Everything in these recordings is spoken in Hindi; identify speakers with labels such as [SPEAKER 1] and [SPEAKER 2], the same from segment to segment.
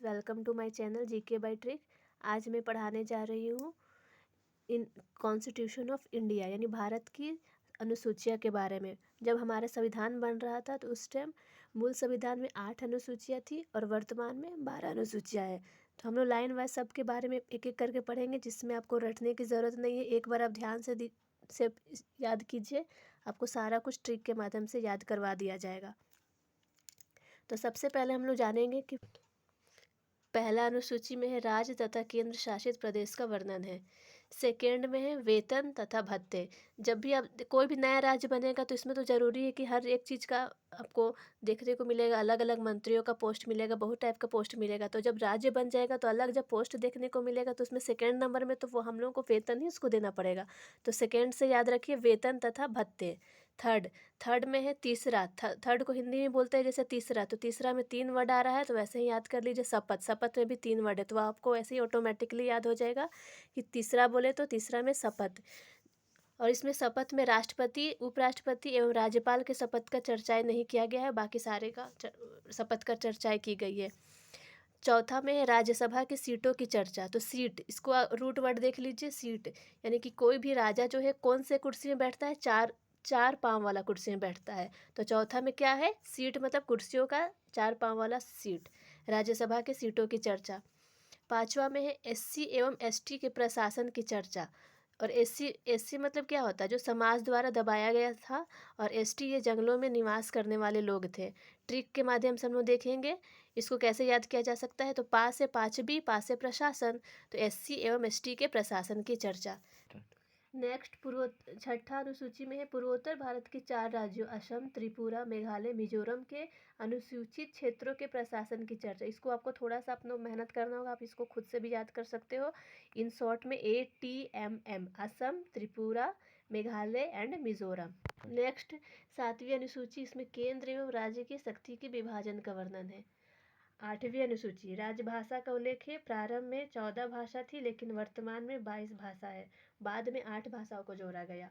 [SPEAKER 1] Welcome to my channel GK by trick. आज मैं पढ़ाने जा रही हूँ इन कॉन्स्टिट्यूशन ऑफ इंडिया यानी भारत की अनुसूचियाँ के बारे में। जब हमारा संविधान बन रहा था तो उस टाइम मूल संविधान में 8 अनुसूचियाँ थी और वर्तमान में 12 अनुसूचियाँ हैं। तो हम लोग लाइन वाइज सब के बारे में एक एक करके पढ़ेंगे, जिसमें आपको रटने की ज़रूरत नहीं है। एक बार आप ध्यान से याद कीजिए, आपको सारा कुछ ट्रिक के माध्यम से याद करवा दिया जाएगा। तो सबसे पहले हम लोग जानेंगे कि पहला अनुसूची में है राज्य तथा केंद्र शासित प्रदेश का वर्णन है। सेकेंड में है वेतन तथा भत्ते। जब भी आप कोई भी नया राज्य बनेगा तो इसमें तो ज़रूरी है कि हर एक चीज़ का आपको देखने को मिलेगा, अलग अलग मंत्रियों का पोस्ट मिलेगा, बहुत टाइप का पोस्ट मिलेगा। तो जब राज्य बन जाएगा तो अलग जब पोस्ट देखने को मिलेगा तो उसमें सेकेंड नंबर में तो वो हम लोगों को वेतन ही उसको देना पड़ेगा। तो सेकेंड से याद रखिए वेतन तथा भत्ते। थर्ड में है तीसरा। थर्ड को हिंदी में बोलते हैं जैसे तीसरा, तो तीसरा में 3 वर्ड आ रहा है तो वैसे ही याद कर लीजिए। शपथ में भी 3 वर्ड है तो आपको ऐसे ही ऑटोमेटिकली याद हो जाएगा कि तीसरा बोले तो तीसरा में शपथ। और इसमें शपथ में राष्ट्रपति, उपराष्ट्रपति एवं राज्यपाल के शपथ का चर्चाएं नहीं किया गया है, बाकी सारे का शपथ का चर्चाएं की गई है। चौथा में है राज्यसभा की सीटों की चर्चा। तो सीट, इसको रूट वर्ड देख लीजिए, सीट यानी कि कोई भी राजा जो है कौन से कुर्सी में बैठता है, चार पाँव वाला कुर्सी में बैठता है। तो चौथा में क्या है, सीट, मतलब कुर्सियों का 4 पाँव वाला सीट, राज्यसभा के सीटों की चर्चा। पांचवा में है एससी एवं एसटी के प्रशासन की चर्चा। और एससी मतलब क्या होता है, जो समाज द्वारा दबाया गया था, और एसटी ये जंगलों में निवास करने वाले लोग थे। ट्रिक के माध्यम से हम लोग देखेंगे इसको कैसे याद किया जा सकता है। तो पा से पाँचवी, पा से प्रशासन, तो एससी एवं एसटी के प्रशासन की चर्चा। नेक्स्ट छठा अनुसूची में है पूर्वोत्तर भारत के 4 राज्यों असम, त्रिपुरा, मेघालय, मिजोरम के अनुसूचित क्षेत्रों के प्रशासन की चर्चा। इसको आपको थोड़ा सा अपना मेहनत करना होगा, आप इसको खुद से भी याद कर सकते हो। इन शॉर्ट में ATMM, Assam, Tripura, Meghalaya and Mizoram. Next सातवीं अनुसूची, इसमें केंद्र एवं राज्य की शक्ति के विभाजन का वर्णन है। आठवीं अनुसूची राजभाषा का उल्लेख है। प्रारंभ में 14 भाषा थी लेकिन वर्तमान में 22 भाषा है, बाद में 8 भाषाओं को जोड़ा गया।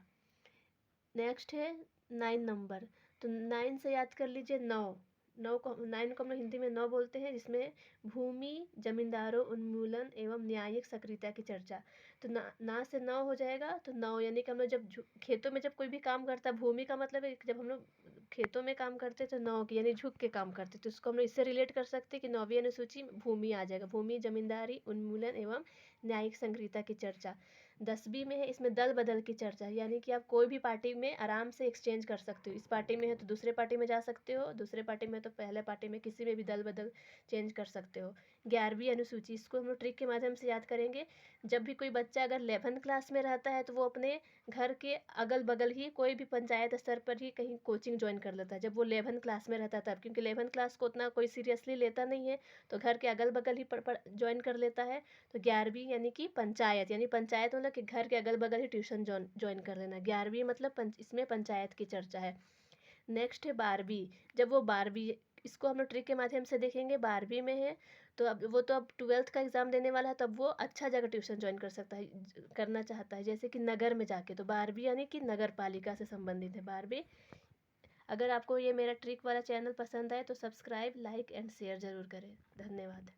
[SPEAKER 1] नेक्स्ट है 9 नंबर। तो 9 से याद कर लीजिए 9 9 को हम हिंदी में 9 बोलते हैं, जिसमें भूमि जमींदारों उन्मूलन एवं न्यायिक सक्रियता की चर्चा। तो ना से 9 हो जाएगा। तो 9 यानी कि हम लोग जब खेतों में जब कोई भी काम करता है, भूमि का मतलब है जब हम लोग खेतों में काम करते तो 9 की यानी झुक के काम करते, तो इसको हम लोग इससे रिलेट कर सकते हैं कि 9वीं अनुसूची में भूमि आ जाएगा, भूमि जमींदारी उन्मूलन एवं न्यायिक सक्रियता की चर्चा। 10वीं में है इसमें दल बदल की चर्चा, यानी कि आप कोई भी पार्टी में आराम से एक्सचेंज कर सकते हो। इस पार्टी में है तो दूसरे पार्टी में जा सकते हो, दूसरे पार्टी में तो पहले पार्टी में, किसी में भी दल बदल चेंज कर सकते हो। 11वीं अनुसूची, इसको हम लोग ट्रिक के माध्यम से याद करेंगे। जब भी कोई बच्चा अगर 11th क्लास में रहता है तो वो अपने घर के अगल बगल ही कोई भी पंचायत स्तर पर ही कहीं कोचिंग ज्वाइन कर लेता है, जब वो 11th क्लास में रहता है तब, क्योंकि 11th क्लास को उतना कोई सीरियसली लेता नहीं है तो घर के अगल बगल ही ज्वाइन कर लेता है। तो 11वीं यानी कि पंचायत, यानी पंचायत मतलब कि घर के अगल बगल ही ट्यूशन ज्वाइन कर लेना। 11वीं मतलब इसमें पंचायत की चर्चा है। नेक्स्ट है 12वीं। जब वो 12वीं, इसको हम लोग ट्रिक के माध्यम से देखेंगे। 12वीं में है तो अब 12th का एग्ज़ाम देने वाला है, तब वो अच्छा जगह ट्यूशन ज्वाइन कर सकता है, करना चाहता है, जैसे कि नगर में जाके। तो 12वीं यानी कि नगर पालिका से संबंधित है 12वीं। अगर आपको ये मेरा ट्रिक वाला चैनल पसंद आए तो सब्सक्राइब, लाइक एंड शेयर ज़रूर करें। धन्यवाद।